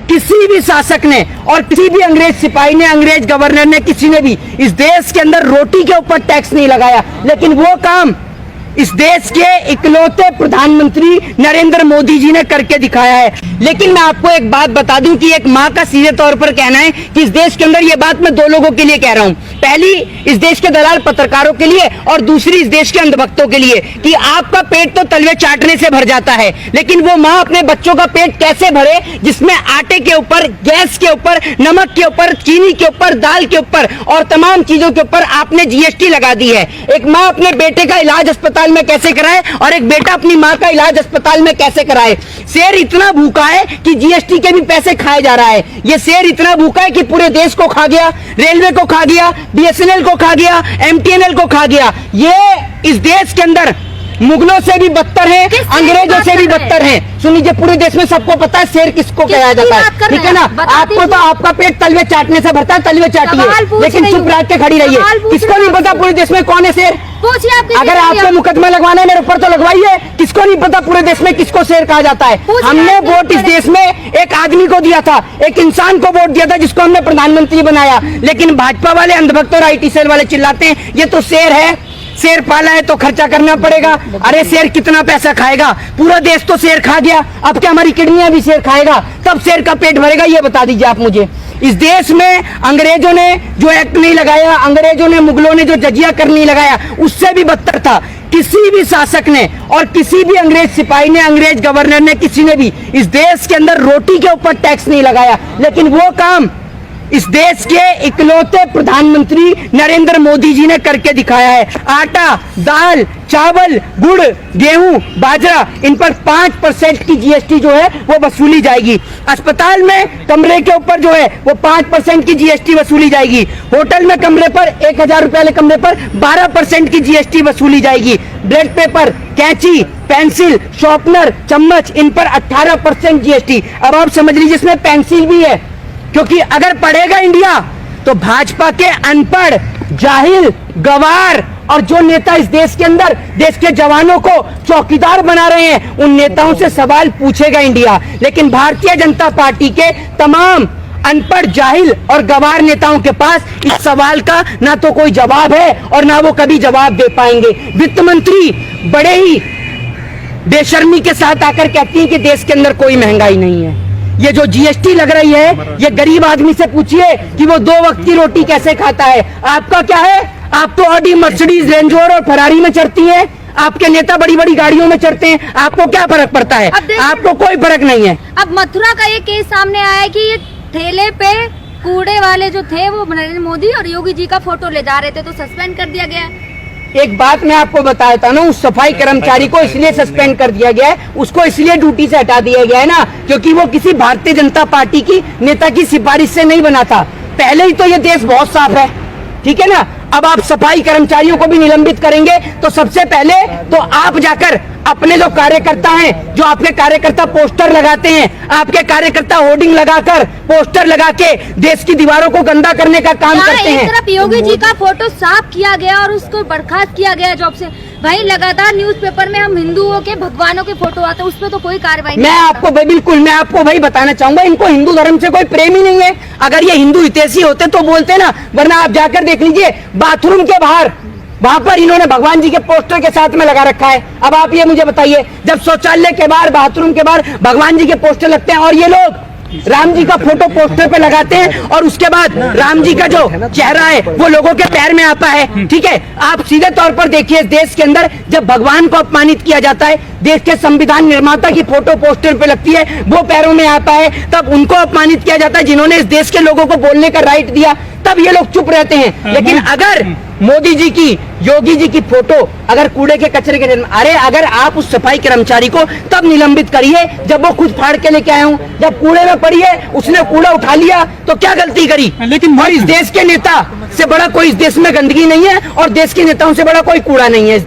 किसी भी शासक ने और किसी भी अंग्रेज सिपाही ने, अंग्रेज गवर्नर ने, किसी ने भी इस देश के अंदर रोटी के ऊपर टैक्स नहीं लगाया। लेकिन वो काम इस देश के इकलौते प्रधानमंत्री नरेंद्र मोदी जी ने करके दिखाया है। लेकिन मैं आपको एक बात बता दूं कि एक मां का सीधे तौर पर कहना है कि इस देश के अंदर, ये बात मैं दो लोगों के लिए कह रहा हूं, पहली इस देश के दलाल पत्रकारों के लिए और दूसरी इस देश के अंधभक्तों के लिए, कि आपका पेट तो तलवे चाटने से भर जाता है, लेकिन वो मां अपने बच्चों का पेट कैसे भरे जिसमें आटे के ऊपर, गैस के ऊपर, नमक के ऊपर, चीनी के ऊपर, दाल के ऊपर और तमाम चीजों के ऊपर आपने जीएसटी लगा दी है। एक मां अपने बेटे का इलाज अस्पताल में कैसे कराए और एक बेटा अपनी मां का इलाज अस्पताल में कैसे कराए। शेर इतना भूखा है कि जीएसटी के भी पैसे खाए जा रहा है। ये शेर इतना भूखा है कि पूरे देश को खा गया, रेलवे को खा गया, बीएसएनएल को खा गया, एमटीएनएल को खा गया। ये इस देश के अंदर मुगलों से भी बदतर है, अंग्रेजों से भी बदतर है। सुन लीजिए, पूरे देश में सबको पता है शेर किसको कहा जाता है, ठीक है ना। आपको तो आपका पेट तलवे चाटने से भरता है, तलवे चाटिए, लेकिन चुप रह के खड़ी रहिए। किसको नहीं पता पूरे देश में कौन है शेर? अगर आपको मुकदमा लगवाना है मेरे ऊपर तो लगवाइए। किसको नहीं पता पूरे देश में किसको शेर कहा जाता है? हमने वोट इस देश में एक आदमी को दिया था, एक इंसान को वोट दिया था जिसको हमने प्रधानमंत्री बनाया। लेकिन भाजपा वाले, अंधभक्त और आईटी सेल वाले चिल्लाते हैं ये तो शेर है, शेर पाला है तो खर्चा करना पड़ेगा। अरे शेर कितना पैसा खाएगा? पूरा देश तो शेर खा गया, अब क्या हमारी किडनियां भी शेर खाएगा? तब शेर का पेट भरेगा? ये बता दीजिए आप मुझे। इस देश में अंग्रेजों ने जो एक्ट नहीं लगाया, अंग्रेजों ने, मुगलों ने जो जजिया कर नहीं लगाया, उससे भी बदतर था। किसी भी शासक ने और किसी भी अंग्रेज सिपाही ने, अंग्रेज गवर्नर ने, किसी ने भी इस देश के अंदर रोटी के ऊपर टैक्स नहीं लगाया। लेकिन वो काम इस देश के इकलौते प्रधानमंत्री नरेंद्र मोदी जी ने करके दिखाया है। आटा, दाल, चावल, गुड़, गेहूं, बाजरा, इन पर 5% की जीएसटी जो है वो वसूली जाएगी। अस्पताल में कमरे के ऊपर जो है वो 5% की जीएसटी वसूली जाएगी। होटल में कमरे पर 1000 रुपए वाले कमरे पर 12% की जीएसटी वसूली जाएगी। ब्रेड पेपर, कैंची, पेंसिल, शॉर्पनर, चम्मच, इन पर 18% जीएसटी। अब आप समझ लीजिए इसमें पेंसिल भी है, क्योंकि अगर पढ़ेगा इंडिया तो भाजपा के अनपढ़, जाहिल, गवार और जो नेता इस देश के अंदर देश के जवानों को चौकीदार बना रहे हैं, उन नेताओं से सवाल पूछेगा इंडिया। लेकिन भारतीय जनता पार्टी के तमाम अनपढ़, जाहिल और गवार नेताओं के पास इस सवाल का ना तो कोई जवाब है और ना वो कभी जवाब दे पाएंगे। वित्त मंत्री बड़े ही बेशर्मी के साथ आकर कहती है कि देश के अंदर कोई महंगाई नहीं है। ये जो जीएसटी लग रही है, ये गरीब आदमी से पूछिए कि वो 2 वक्त की रोटी कैसे खाता है। आपका क्या है? आप तो ऑडी, मर्सिडीज, रेंज रोवर और फरारी में चढ़ती हैं। आपके नेता बड़ी बड़ी गाड़ियों में चढ़ते हैं। आपको क्या फर्क पड़ता है? आपको कोई फर्क नहीं है। अब मथुरा का ये केस सामने आया है कि ये ठेले पे कूड़े वाले जो थे वो नरेंद्र मोदी और योगी जी का फोटो ले जा रहे थे, तो सस्पेंड कर दिया गया है। एक बात मैं आपको बताया था ना, उस सफाई कर्मचारी को इसलिए सस्पेंड कर दिया गया है, उसको इसलिए ड्यूटी से हटा दिया गया है ना, क्योंकि वो किसी भारतीय जनता पार्टी की नेता की सिफारिश से नहीं बना था। पहले ही तो ये देश बहुत साफ है, ठीक है ना। अब आप सफाई कर्मचारियों को भी निलंबित करेंगे तो सबसे पहले तो आप जाकर अपने जो कार्यकर्ता हैं, जो आपके कार्यकर्ता पोस्टर लगाते हैं, आपके कार्यकर्ता होर्डिंग लगाकर, पोस्टर लगा के देश की दीवारों को गंदा करने का काम करते हैं। एक तरफ योगी जी का फोटो साफ किया गया और उसको बर्खास्त किया गया जॉब से। भाई लगातार न्यूज़पेपर में हम हिंदुओं के, भगवानों के फोटो आते हैं, उसमें तो कोई कार्रवाई नहीं। मैं आपको भाई, बिल्कुल मैं आपको भाई बताना चाहूंगा, इनको हिंदू धर्म से कोई प्रेम ही नहीं है। अगर ये हिंदू हितैषी होते तो बोलते ना, वरना आप जाकर देख लीजिए बाथरूम के बाहर, वहां पर इन्होंने भगवान जी के पोस्टर के साथ में लगा रखा है। अब आप ये मुझे बताइए, जब शौचालय के बाहर, बाथरूम के बाहर भगवान जी के पोस्टर लगते हैं और ये लोग राम जी का फोटो पोस्टर पे लगाते हैं और उसके बाद राम जी का जो चेहरा है वो लोगों के पैर में आता है, ठीक है। आप सीधे तौर पर देखिए, देश के अंदर जब भगवान को अपमानित किया जाता है, देश के संविधान निर्माता की फोटो पोस्टर पे लगती है, वो पैरों में आता है, तब उनको अपमानित किया जाता है जिन्होंने इस देश के लोगों को बोलने का राइट दिया, तब ये लोग चुप रहते हैं। लेकिन अगर मोदी जी की, योगी जी की फोटो अगर कूड़े के कचरे के, अरे अगर आप उस सफाई कर्मचारी को तब निलंबित करिए जब वो खुद फाड़ के लेके आए हूं। जब कूड़े में पड़ी है, उसने कूड़ा उठा लिया तो क्या गलती करी? लेकिन और इस देश के नेता से बड़ा कोई इस देश में गंदगी नहीं है और देश के नेताओं से बड़ा कोई कूड़ा नहीं है।